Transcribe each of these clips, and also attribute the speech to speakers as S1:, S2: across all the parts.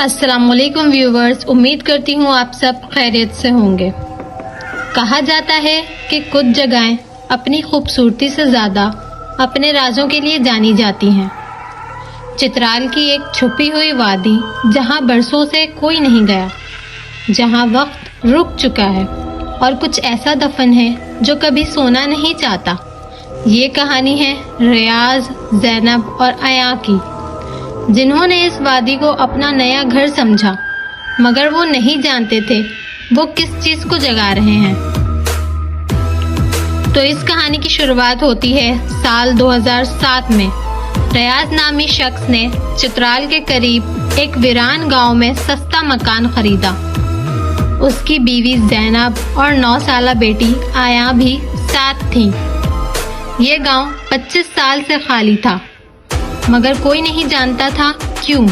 S1: السلام علیکم ویورز، امید کرتی ہوں آپ سب خیریت سے ہوں گے۔ کہا جاتا ہے کہ کچھ جگہیں اپنی خوبصورتی سے زیادہ اپنے رازوں کے لیے جانی جاتی ہیں۔ چترال کی ایک چھپی ہوئی وادی جہاں برسوں سے کوئی نہیں گیا، جہاں وقت رک چکا ہے اور کچھ ایسا دفن ہے جو کبھی سونا نہیں چاہتا۔ یہ کہانی ہے ریاض، زینب اور آیا کی، جنہوں نے اس وادی کو اپنا نیا گھر سمجھا، مگر وہ نہیں جانتے تھے وہ کس چیز کو جگا رہے ہیں۔ تو اس کہانی کی شروعات ہوتی ہے سال 2007 میں۔ ریاض نامی شخص نے چترال کے قریب ایک ویران گاؤں میں سستا مکان خریدا۔ اس کی بیوی زینب اور 9 سالہ بیٹی آیا بھی ساتھ تھی۔ یہ گاؤں 25 سال سے خالی تھا، مگر کوئی نہیں جانتا تھا کیوں۔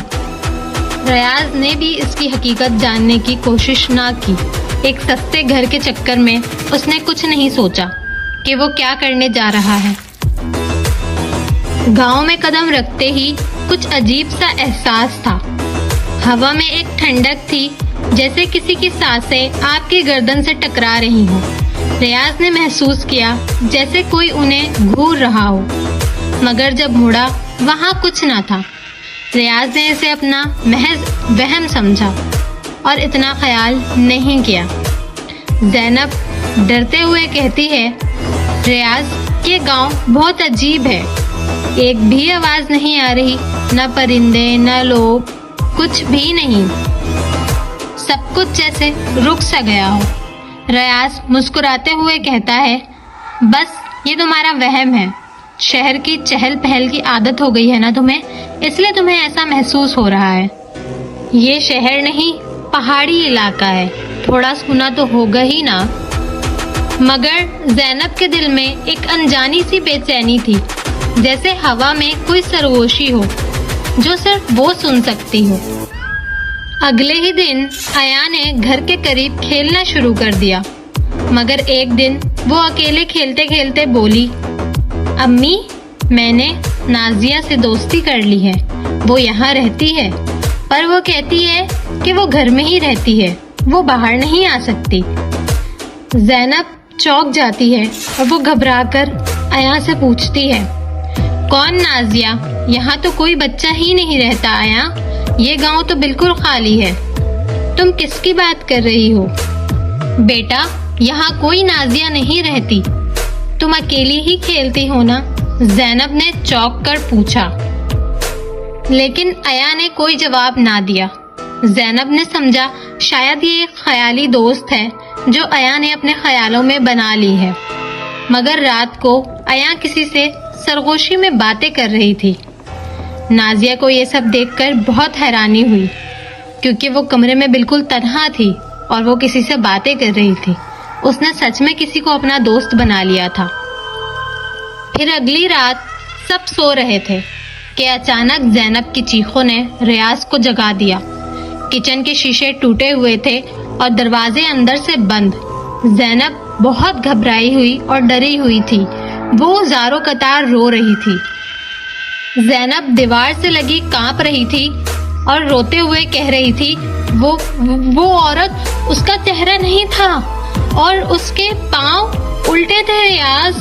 S1: ریاض نے بھی اس کی حقیقت جاننے کی کوشش نہ کی۔ ایک سستے گھر کے چکر میں اس نے کچھ نہیں سوچا کہ وہ کیا کرنے جا رہا ہے۔ گاؤں میں قدم رکھتے ہی کچھ عجیب سا احساس تھا۔ ہوا میں ایک ٹھنڈک تھی، جیسے کسی کی سانسیں آپ کی گردن سے ٹکرا رہی ہوں۔ ریاض نے محسوس کیا جیسے کوئی انہیں گھور رہا ہو، مگر جب مڑا وہاں کچھ نہ تھا۔ ریاض نے اسے اپنا محض وہم سمجھا اور اتنا خیال نہیں کیا۔ زینب ڈرتے ہوئے کہتی ہے، ریاض یہ گاؤں بہت عجیب ہے، ایک بھی آواز نہیں آ رہی، نہ پرندے نہ لوگ، کچھ بھی نہیں، سب کچھ جیسے رک سا گیا ہو۔ ریاض مسکراتے ہوئے کہتا ہے، بس یہ تمہارا وہم ہے، شہر کی چہل پہل کی عادت ہو گئی ہے نا تمہیں، اس لیے تمہیں ایسا محسوس ہو رہا ہے۔ یہ شہر نہیں، پہاڑی علاقہ ہے، تھوڑا سونا تو ہوگا ہی نا۔ مگر زینب کے دل میں ایک انجانی سی بے چینی تھی، جیسے ہوا میں کوئی سرگوشی ہو جو صرف وہ سن سکتی ہو۔ اگلے ہی دن آیا نے گھر کے قریب کھیلنا شروع کر دیا، مگر ایک دن وہ اکیلے کھیلتے کھیلتے بولی، امی میں نے نازیہ سے دوستی کر لی ہے، وہ یہاں رہتی ہے، پر وہ کہتی ہے کہ وہ گھر میں ہی رہتی ہے، وہ باہر نہیں آ سکتی۔ زینب چونک جاتی ہے اور وہ گھبرا کر آیا سے پوچھتی ہے، کون نازیہ؟ یہاں تو کوئی بچہ ہی نہیں رہتا آیا، یہ گاؤں تو بالکل خالی ہے، تم کس کی بات کر رہی ہو؟ بیٹا یہاں کوئی نازیہ نہیں رہتی، تم اکیلی ہی کھیلتی ہو نا؟ زینب نے چونک کر پوچھا، لیکن آیا نے کوئی جواب نہ دیا۔ زینب نے سمجھا شاید یہ ایک خیالی دوست ہے جو آیا نے اپنے خیالوں میں بنا لی ہے، مگر رات کو آیا کسی سے سرگوشی میں باتیں کر رہی تھی۔ نازیہ کو یہ سب دیکھ کر بہت حیرانی ہوئی، کیونکہ وہ کمرے میں بالکل تنہا تھی اور وہ کسی سے باتیں کر رہی تھی۔ اس نے سچ میں کسی کو اپنا دوست بنا لیا تھا۔ پھر اگلی رات سب سو رہے تھے کہ اچانک زینب کی چیخوں نے ریاض کو جگا دیا۔ کچن کے شیشے ٹوٹے ہوئے تھے اور دروازے اندر سے بند۔ زینب بہت گھبرائی ہوئی اور ڈری ہوئی تھی، وہ زاروں قطار رو رہی تھی۔ زینب دیوار سے لگی کانپ رہی تھی اور روتے ہوئے کہہ رہی تھی، وہ عورت، اس کا چہرہ نہیں تھا اور اس کے پاؤں الٹے تھے ریاض،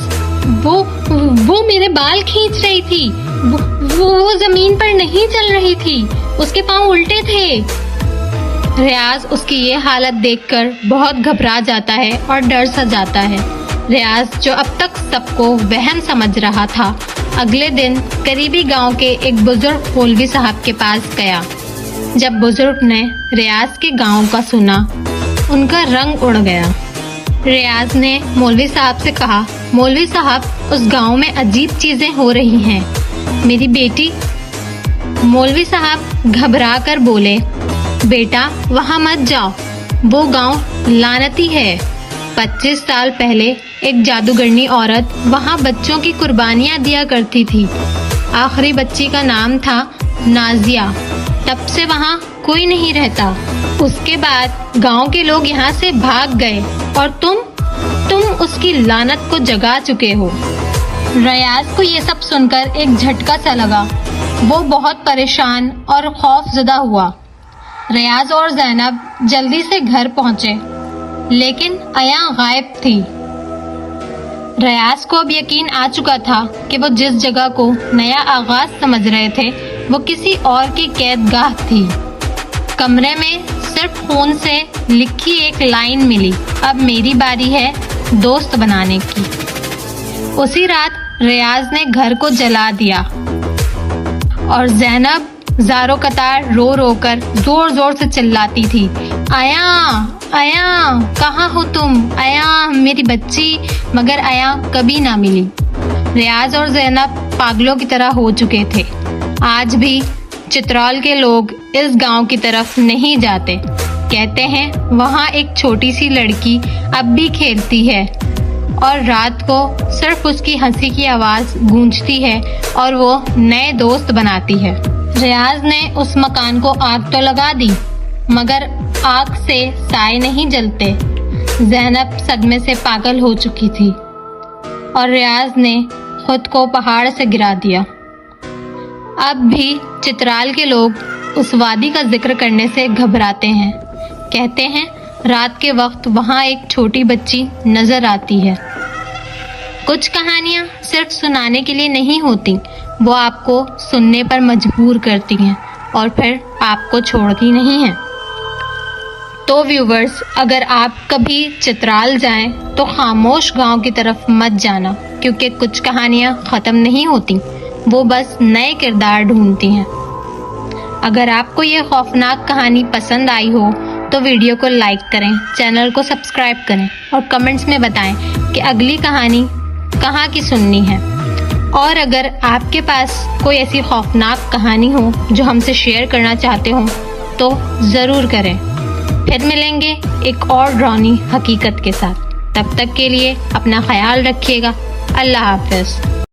S1: وہ میرے بال کھینچ رہی تھی، وہ زمین پر نہیں چل رہی تھی، اس کے پاؤں الٹے تھے۔ ریاض اس کی یہ حالت دیکھ کر بہت گھبرا جاتا ہے اور ڈر سا جاتا ہے۔ ریاض جو اب تک سب کو وہم سمجھ رہا تھا، اگلے دن قریبی گاؤں کے ایک بزرگ مولوی صاحب کے پاس گیا۔ جب بزرگ نے ریاض کے گاؤں کا سنا، ان کا رنگ اڑ گیا۔ ریاض نے مولوی صاحب سے کہا، مولوی صاحب اس گاؤں میں عجیب چیزیں ہو رہی ہیں، میری بیٹی۔ مولوی صاحب گھبرا کر بولے، بیٹا وہاں مت جاؤ، وہ گاؤں لعنتی ہے۔ 25 سال پہلے ایک جادوگرنی عورت وہاں بچوں کی قربانیاں دیا کرتی تھی، آخری بچی کا نام تھا نازیہ، تب سے وہاں کوئی نہیں رہتا۔ اس کے بعد گاؤں کے لوگ یہاں سے بھاگ گئے اور تم اس کی لعنت کو جگا چکے ہو۔ ریاض کو یہ سب سن کر ایک جھٹکا سا لگا، وہ بہت پریشان اور خوف زدہ ہوا۔ ریاض اور زینب جلدی سے گھر پہنچے لیکن ایاں غائب تھی۔ ریاض کو اب یقین آ چکا تھا کہ وہ جس جگہ کو نیا آغاز سمجھ رہے تھے وہ کسی اور کی قید گاہ تھی۔ کمرے میں صرف خون سے لکھی ایک لائن ملی، اب میری باری ہے دوست بنانے کی۔ اسی رات ریاض نے گھر کو جلا دیا اور زینب زارو قطار رو رو کر زور زور سے چلاتی تھی، ایاں ایاں کہاں ہو تم، ایاں میری بچی، مگر ایاں کبھی نہ ملی۔ ریاض اور زینب پاگلوں کی طرح ہو چکے تھے۔ آج بھی چترال کے لوگ اس گاؤں کی طرف نہیں جاتے، کہتے ہیں وہاں ایک چھوٹی سی لڑکی اب بھی کھیلتی ہے اور رات کو صرف اس کی ہنسی کی آواز گونجتی ہے اور وہ نئے دوست بناتی ہے۔ ریاض نے اس مکان کو آگ تو لگا دی مگر آگ سے سائے نہیں جلتے۔ زینب صدمے سے پاگل ہو چکی تھی اور ریاض نے خود کو پہاڑ سے گرا دیا۔ اب بھی چترال کے لوگ اس وادی کا ذکر کرنے سے گھبراتے ہیں، کہتے ہیں رات کے وقت وہاں ایک چھوٹی بچی نظر آتی ہے۔ کچھ کہانیاں صرف سنانے کے لیے نہیں ہوتی، وہ آپ کو سننے پر مجبور کرتی ہیں اور پھر آپ کو چھوڑتی نہیں ہیں۔ تو ویورز، اگر آپ کبھی چترال جائیں تو خاموش گاؤں کی طرف مت جانا، کیونکہ کچھ کہانیاں ختم نہیں ہوتی، وہ بس نئے کردار ڈھونڈتی ہیں۔ اگر آپ کو یہ خوفناک کہانی پسند آئی ہو تو ویڈیو کو لائک کریں، چینل کو سبسکرائب کریں اور کمنٹس میں بتائیں کہ اگلی کہانی کہاں کی سننی ہے۔ اور اگر آپ کے پاس کوئی ایسی خوفناک کہانی ہو جو ہم سے شیئر کرنا چاہتے ہوں تو ضرور کریں۔ پھر ملیں گے ایک اور ڈراؤنی حقیقت کے ساتھ۔ تب تک کے لیے اپنا خیال رکھیے گا۔ اللہ حافظ۔